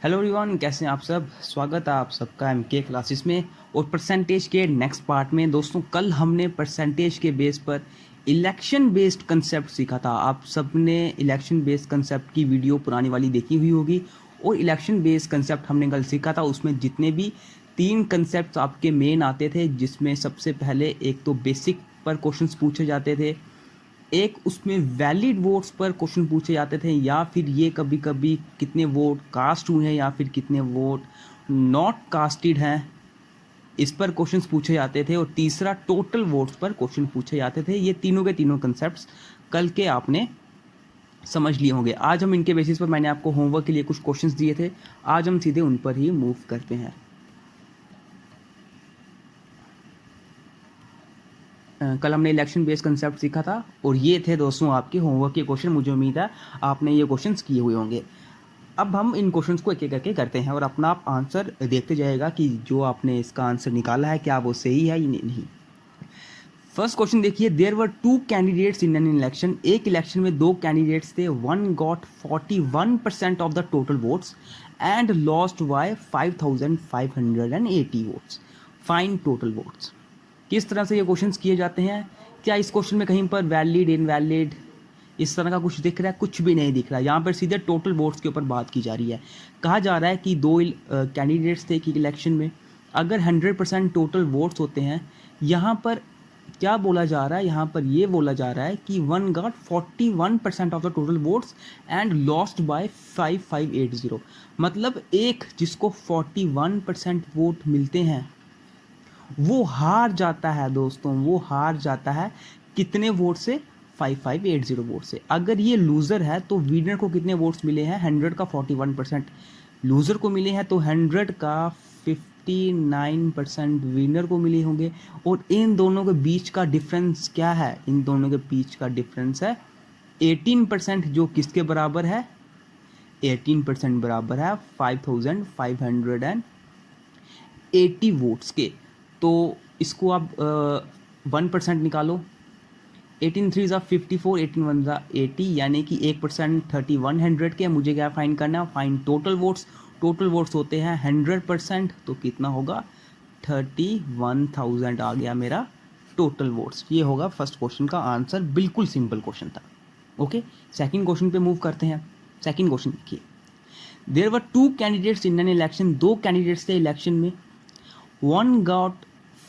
Hello everyone, कैसे हैं आप सब। स्वागत है आप सबका एमके क्लासेस में और परसेंटेज के नेक्स्ट पार्ट में। दोस्तों, कल हमने परसेंटेज के बेस पर इलेक्शन बेस्ड कंसेप्ट सीखा था। आप सब ने इलेक्शन बेस्ड कंसेप्ट की वीडियो पुरानी वाली देखी हुई होगी और इलेक्शन बेस्ड कंसेप्ट हमने कल सीखा था। उसमें जितने भी 3 कंसेप्ट आपके मेन आते थे, जिसमें सबसे पहले एक तो बेसिक पर क्वेश्चंस पूछे जाते थे, एक उसमें वैलिड वोट्स पर क्वेश्चन पूछे जाते थे, या फिर ये कभी कभी कितने वोट कास्ट हुए हैं या फिर कितने वोट नॉट कास्टेड हैं, इस पर क्वेश्चंस पूछे जाते थे। और तीसरा टोटल वोट्स पर क्वेश्चन पूछे जाते थे। ये तीनों के तीनों कंसेप्ट्स कल के आपने समझ लिए होंगे। आज हम इनके बेसिस पर, मैंने आपको होमवर्क के लिए कुछ क्वेश्चंस दिए थे, आज हम सीधे उन पर ही मूव करते हैं। कल हमने इलेक्शन बेस्ड कंसेप्ट सीखा था और ये थे दोस्तों आपके होमवर्क के क्वेश्चन। मुझे उम्मीद है आपने ये क्वेश्चंस किए हुए होंगे। अब हम इन क्वेश्चंस को एक एक करके करते हैं और अपना आप आंसर देखते जाएगा कि जो आपने इसका आंसर निकाला है क्या वो सही है या नहीं। फर्स्ट क्वेश्चन देखिए, there were 2 candidates in an election. एक इलेक्शन में 2 कैंडिडेट्स थे। One got 41% of the total votes and lost by 5580 votes. Find total votes. किस तरह से ये क्वेश्चंस किए जाते हैं? क्या इस क्वेश्चन में कहीं पर वैलिड इनवैलिड इस तरह का कुछ दिख रहा है? कुछ भी नहीं दिख रहा है। यहाँ पर सीधे टोटल वोट्स के ऊपर बात की जा रही है। कहा जा रहा है कि 2 कैंडिडेट्स थे एक इलेक्शन में, अगर 100% टोटल वोट्स होते हैं, यहाँ पर क्या बोला जा रहा है? यहाँ पर ये बोला जा रहा है कि one got 41% of the total votes and lost by 5580। मतलब एक जिसको 41% वोट मिलते हैं वो हार जाता है। दोस्तों, वो हार जाता है कितने वोट से? 5580 वोट से। अगर ये लूज़र है तो विनर को कितने वोट्स मिले हैं? 100 का 41% लूज़र को मिले हैं, तो 100 का 59% विनर को मिले होंगे। और इन दोनों के बीच का डिफरेंस क्या है? इन दोनों के बीच का डिफरेंस है 18%, जो किसके बराबर है? 18% बराबर है 5580 वोट्स के। तो इसको आप 1% निकालो। 18 थ्री ज़ा 54, 18 वन ज़ा 80, यानी कि 1% 3100 के। मुझे क्या फाइंड करना है? Find total votes. Total votes होते हैं 100%, तो कितना होगा? 31,000 आ गया मेरा टोटल वोट्स। ये होगा फर्स्ट क्वेश्चन का आंसर। बिल्कुल सिंपल क्वेश्चन था। ओके, सेकंड क्वेश्चन पे मूव करते हैं। सेकंड क्वेश्चन देखिए, there were 2 candidates in an election. 2 candidates थे इलेक्शन में। One got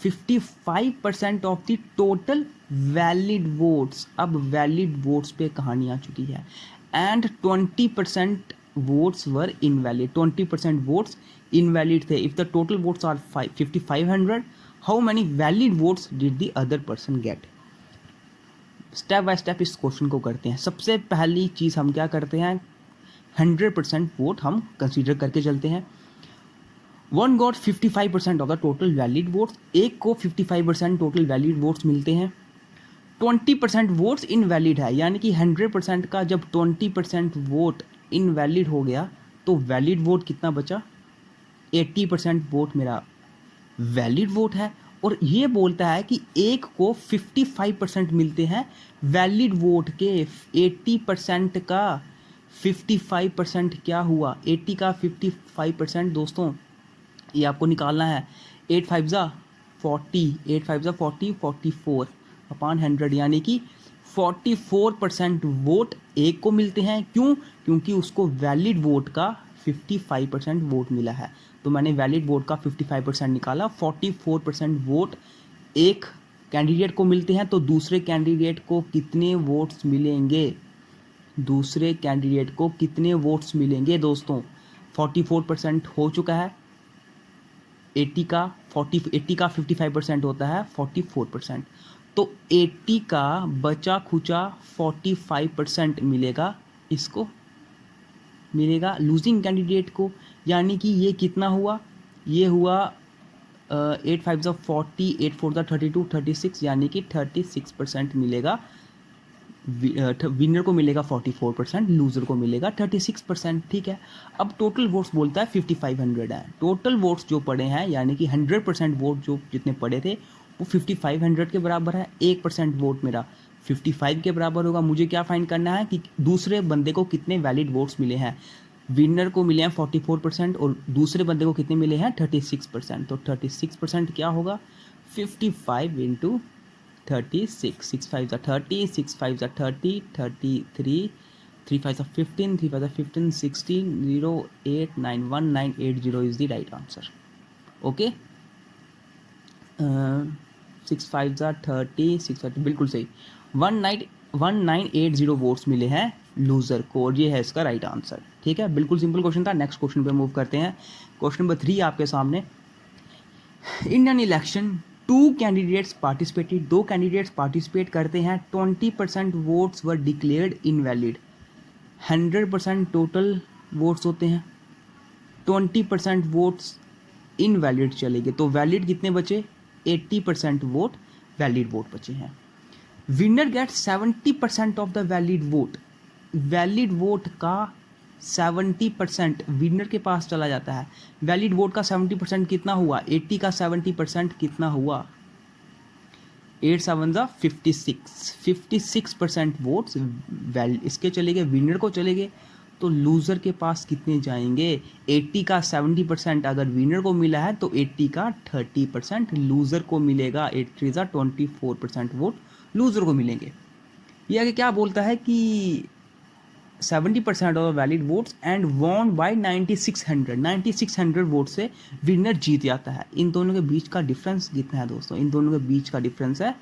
55% of the total valid votes. अब वैलिड वोट्स पे कहानी आ चुकी है। And 20% votes were invalid. 20% votes invalid थे। If the total votes are 5500, how many valid votes did the other person get? Step by step इस question को करते हैं। सबसे पहली चीज़ हम क्या करते हैं? 100% वोट हम कंसीडर करके चलते हैं। One got 55% of the total valid votes. एक को 55% टोटल वैलिड वोट्स मिलते हैं। 20% वोट्स इनवैलिड है, यानी कि 100% का जब 20% वोट इनवैलिड हो गया तो वैलिड वोट कितना बचा? 80% वोट मेरा वैलिड वोट है। और ये बोलता है कि एक को 55% मिलते हैं वैलिड वोट के। 80% का 55% क्या हुआ? 80 का 55% दोस्तों ये आपको निकालना है। 8 5 ज़ा 40, 8 5 ज़ा 40, 44 अपॉन 100, यानी कि 44% वोट एक को मिलते हैं। क्यों? क्योंकि उसको वैलिड वोट का 55% वोट मिला है। तो मैंने वैलिड वोट का 55% निकाला। 44% वोट एक कैंडिडेट को मिलते हैं, तो दूसरे कैंडिडेट को कितने वोट्स मिलेंगे? दूसरे कैंडिडेट को कितने वोट्स मिलेंगे दोस्तों? 44% हो चुका है। 80 का 55% होता है 44%। तो 80 का बचा खुचा 45% मिलेगा, इसको मिलेगा लूजिंग कैंडिडेट को। यानी कि ये कितना हुआ? ये हुआ 8 5 ज़ा 40, 8 4 ज़ा 32, 36, यानी कि 36% मिलेगा। विनर को मिलेगा 44%, लूजर को मिलेगा 36%। ठीक है। अब टोटल वोट्स बोलता है 5500 है। टोटल वोट्स जो पड़े हैं, यानी कि 100% वोट जो जितने पड़े थे वो 5500 के बराबर है। 1% वोट मेरा 55 के बराबर होगा। मुझे क्या फाइंड करना है कि दूसरे बंदे को कितने वैलिड वोट्स मिले हैं। विनर को मिले हैं 44% और दूसरे बंदे को कितने मिले हैं 36%। तो 36% क्या होगा 55 into 36, 6 5 30, 6 5 30, 33, 3 5 15, 3 5 15, 16, 0 8 9 1 9 8 0 is the right answer. Okay, 6 5 30, 6 30 बिल्कुल सही। 1980 वोट्स मिले हैं लूजर को और ये है इसका राइट आंसर। ठीक है, बिल्कुल सिंपल क्वेश्चन था। नेक्स्ट क्वेश्चन पे मूव करते हैं। क्वेश्चन नंबर 3 आपके सामने। इन an election 2 candidates participated, 2 candidates participate करते हैं, 20% वोट्स वर डिक्लेयर्ड इनवैलिड। 100% टोटल वोट्स होते हैं, 20% वोट्स इनवैलिड चले गए, तो वैलिड कितने बचे 80% वोट वैलिड वोट बचे हैं। Winner get 70% of the valid vote, valid vote का 70% विनर के पास चला जाता है। वैलिड वोट का 70% कितना हुआ 80 का 70% कितना हुआ 8 7 56% वोट्स इसके चले गए, विनर को चले गए। तो लूज़र के पास कितने जाएंगे 80 का 70% अगर विनर को मिला है तो 80 का 30% लूज़र को मिलेगा। 80 24% वोट लूज़र को मिलेंगे। ये आगे क्या बोलता है कि 70% of valid votes and won by 9600 vote से विनर जीत जाता है। इन दोनों के बीच का डिफरेंस कितना है दोस्तों, इन दोनों के बीच का डिफरेंस है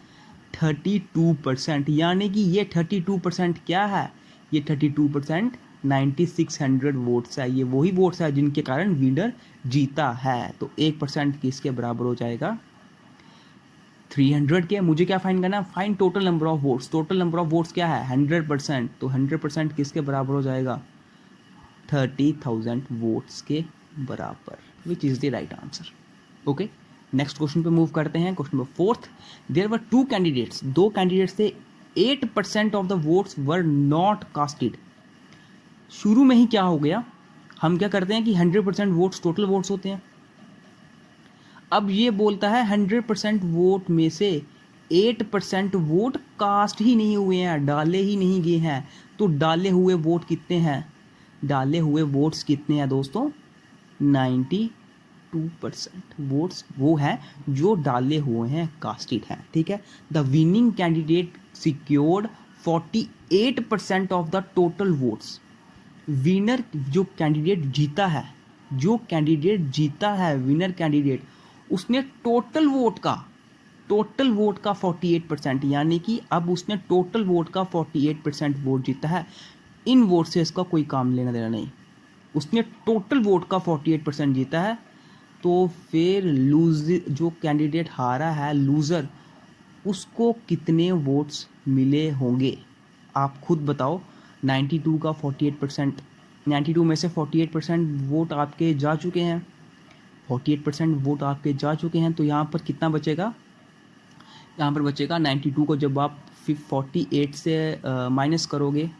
32%। यानी कि ये 32% क्या है, ये 32% 9600 वोट्स है। ये वही वोट्स है जिनके कारण विनर जीता है। तो 1% किसके बराबर हो जाएगा 300 के। मुझे क्या फाइंड करना है, find total number of votes. Total number of votes क्या है 100%, तो 100% किसके बराबर हो जाएगा 30,000 वोट्स के बराबर, which is the right answer. Okay, next question पे मूव करते हैं। Question number 4। There were 2 candidates, 2 candidates थे, 8% of the votes were not casted. शुरू में ही क्या हो गया, हम क्या करते हैं कि 100% वोट्स टोटल वोट्स होते हैं। अब ये बोलता है 100% वोट में से 8% वोट कास्ट ही नहीं हुए हैं, डाले ही नहीं गए हैं। तो डाले हुए वोट कितने हैं, डाले हुए वोट्स कितने हैं दोस्तों 92% वोट्स वो हैं जो डाले हुए हैं, कास्टेड हैं। ठीक है, the winning candidate secured 48% of the total votes. Winner जो कैंडिडेट जीता है, जो कैंडिडेट जीता है विनर कैंडिडेट, उसने टोटल वोट का 48%, यानी कि अब उसने टोटल वोट का 48% वोट जीता है। इन वोट से इसका कोई काम लेना देना नहीं, उसने टोटल वोट का 48% जीता है। तो फिर जो कैंडिडेट हारा है लूज़र, उसको कितने वोट्स मिले होंगे आप खुद बताओ। 92 का 48%, 92 में से 48% वोट आपके जा चुके हैं, 48% वोट आपके जा चुके हैं। तो यहाँ पर कितना बचेगा, यहाँ पर बचेगा 92 को जब आप 48 से माइनस करोगे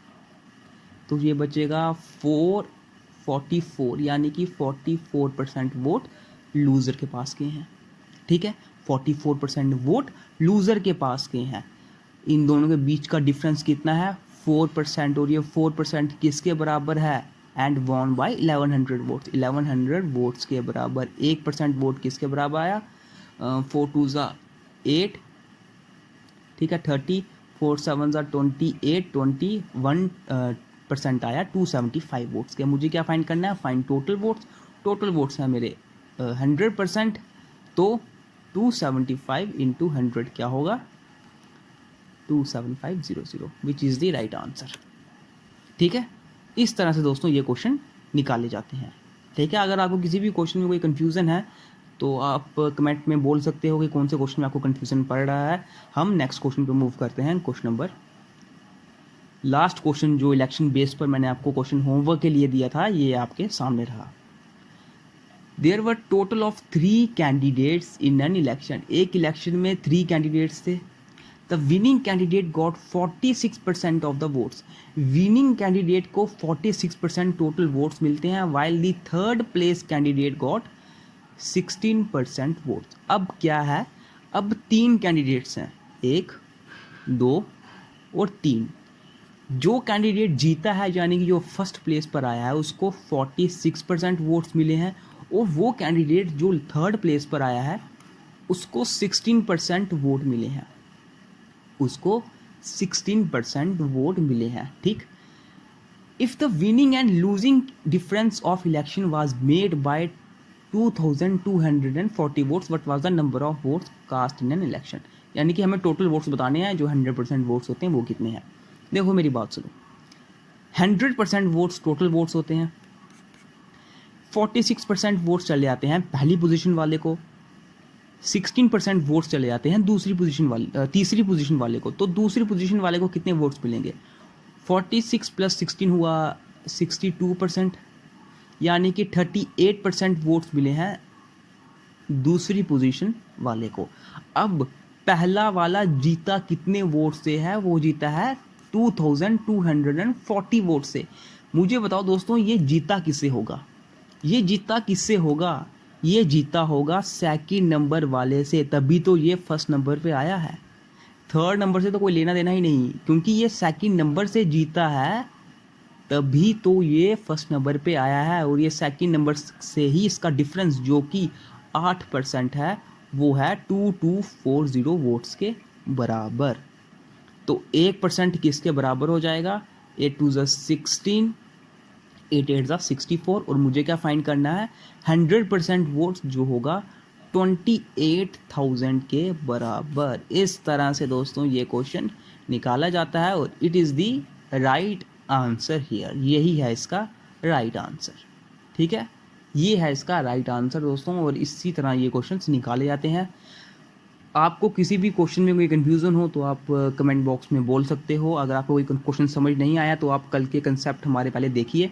तो ये बचेगा 444, यानी कि 44% वोट लूज़र के पास गए हैं। ठीक है, 44% वोट लूज़र के पास गए हैं। इन दोनों के बीच का डिफरेंस कितना है 4%, और ये 4% किसके बराबर है and won by 1100 votes, 1100 votes के बराबर। 1% वोट किसके बराबर आया 4 2 8, ठीक है 30, 4 7 28, 21% आया 275 वोट्स के। मुझे क्या फाइंड करना है, find total votes. Total votes है मेरे 100%, तो 275 इंटू 100 क्या होगा 27500, which is the right answer. ठीक है, इस तरह से दोस्तों ये क्वेश्चन निकाले जाते हैं। ठीक है, अगर आपको किसी भी क्वेश्चन में कोई कन्फ्यूज़न है तो आप कमेंट में बोल सकते हो कि कौन से क्वेश्चन में आपको कन्फ्यूज़न पड़ रहा है। हम नेक्स्ट क्वेश्चन पे मूव करते हैं। क्वेश्चन नंबर लास्ट क्वेश्चन जो इलेक्शन बेस पर मैंने आपको क्वेश्चन होमवर्क के लिए दिया था, ये आपके सामने रहा। There were total of 3 candidates in an election. एक इलेक्शन में 3 कैंडिडेट्स थे। The winning candidate got 46% of the votes. Winning candidate को 46% टोटल वोट्स मिलते हैं, while the third place candidate got 16% votes. अब क्या है, अब 3 कैंडिडेट्स हैं, 1 2 और 3। जो कैंडिडेट जीता है यानी कि जो फर्स्ट प्लेस पर आया है उसको 46% वोट्स मिले हैं, और वो कैंडिडेट जो थर्ड प्लेस पर आया है उसको 16% वोट मिले हैं, उसको 16% वोट मिले हैं। ठीक, if the winning and losing difference of election was made by 2240 votes, what was the number of votes cast in an election. यानी कि हमें टोटल वोट्स बताने हैं, जो 100% वोट्स होते हैं वो कितने हैं। देखो मेरी बात सुनो, 100% वोट्स टोटल वोट्स होते हैं, 46% वोट्स चले जाते हैं पहली पोजीशन वाले को, 16% वोट्स चले जाते हैं तीसरी पोजीशन वाले को। तो दूसरी पोजीशन वाले को कितने वोट्स मिलेंगे, 46 + 16 हुआ 62%, यानी कि 38% वोट्स मिले हैं दूसरी पोजीशन वाले को। अब पहला वाला जीता कितने वोट से है, वो जीता है 2240 वोट से। मुझे बताओ दोस्तों, ये जीता किससे होगा, ये जीता किससे होगा, ये जीता होगा सेकंड नंबर वाले से, तभी तो ये फर्स्ट नंबर पे आया है। थर्ड नंबर से तो कोई लेना देना ही नहीं, क्योंकि ये सेकंड नंबर से जीता है तभी तो ये फर्स्ट नंबर पे आया है, और ये सेकंड नंबर से ही इसका डिफरेंस जो कि 8% है वो है 2240 वोट्स के बराबर। तो 1% किसके बराबर हो जाएगा, 8 2 16, 8 8 64, और मुझे क्या फाइंड करना है, 100% वोट्स जो होगा 28,000 के बराबर। इस तरह से दोस्तों ये क्वेश्चन निकाला जाता है, और it is the right answer here, यही है इसका राइट आंसर। ठीक है, ये है इसका राइट आंसर दोस्तों, और इसी तरह ये क्वेश्चंस निकाले जाते हैं। आपको किसी भी क्वेश्चन में कोई कन्फ्यूज़न हो तो आप कमेंट बॉक्स में बोल सकते हो। अगर आपको कोई क्वेश्चन समझ नहीं आया तो आप कल के कंसेप्ट हमारे पहले देखिए,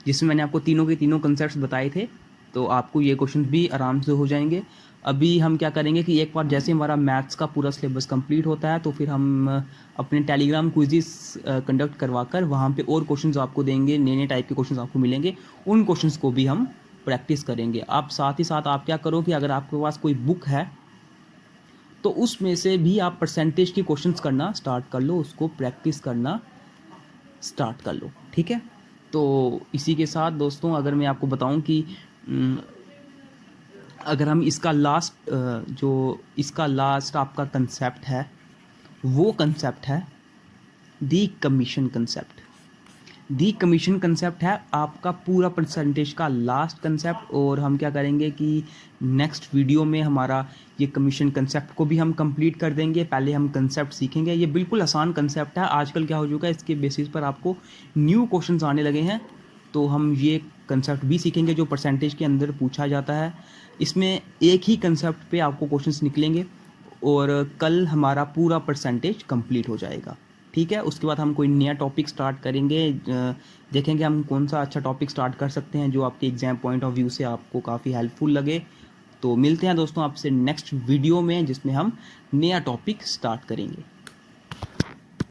जिसमें मैंने आपको तीनों के तीनों कंसेप्ट बताए थे, तो आपको ये क्वेश्चन भी आराम से हो जाएंगे। अभी हम क्या करेंगे कि एक बार जैसे हमारा मैथ्स का पूरा सिलेबस कंप्लीट होता है तो फिर हम अपने टेलीग्राम क्विज़िस कंडक्ट करवा कर वहाँ पे और क्वेश्चंस आपको देंगे, नए नए टाइप के क्वेश्चंस आपको मिलेंगे, उन क्वेश्चंस को भी हम प्रैक्टिस करेंगे। आप साथ ही साथ आप क्या करो कि अगर आपके पास कोई बुक है तो उसमें से भी आप परसेंटेज के क्वेश्चंस करना स्टार्ट कर लो, उसको प्रैक्टिस करना स्टार्ट कर लो। ठीक है, तो इसी के साथ दोस्तों अगर मैं आपको बताऊं कि अगर हम इसका लास्ट आपका कंसेप्ट है, वो कंसेप्ट है दी कमीशन कंसेप्ट। दी कमीशन कंसेप्ट है आपका पूरा परसेंटेज का लास्ट कंसेप्ट, और हम क्या करेंगे कि नेक्स्ट वीडियो में हमारा ये कमीशन कंसेप्ट को भी हम कंप्लीट कर देंगे। पहले हम कंसेप्ट सीखेंगे, ये बिल्कुल आसान कंसेप्ट है। आजकल क्या हो चुका है, इसके बेसिस पर आपको न्यू क्वेश्चंस आने लगे हैं, तो हम ये कंसेप्ट भी सीखेंगे जो परसेंटेज के अंदर पूछा जाता है। इसमें एक ही कंसेप्ट पे आपको क्वेश्चंस निकलेंगे, और कल हमारा पूरा परसेंटेज कंप्लीट हो जाएगा। ठीक है, उसके बाद हम कोई नया टॉपिक स्टार्ट करेंगे, देखेंगे हम कौन सा अच्छा टॉपिक स्टार्ट कर सकते हैं जो आपके एग्ज़ाम पॉइंट ऑफ व्यू से आपको काफ़ी हेल्पफुल लगे। तो मिलते हैं दोस्तों आपसे नेक्स्ट वीडियो में, जिसमें हम नया टॉपिक स्टार्ट करेंगे।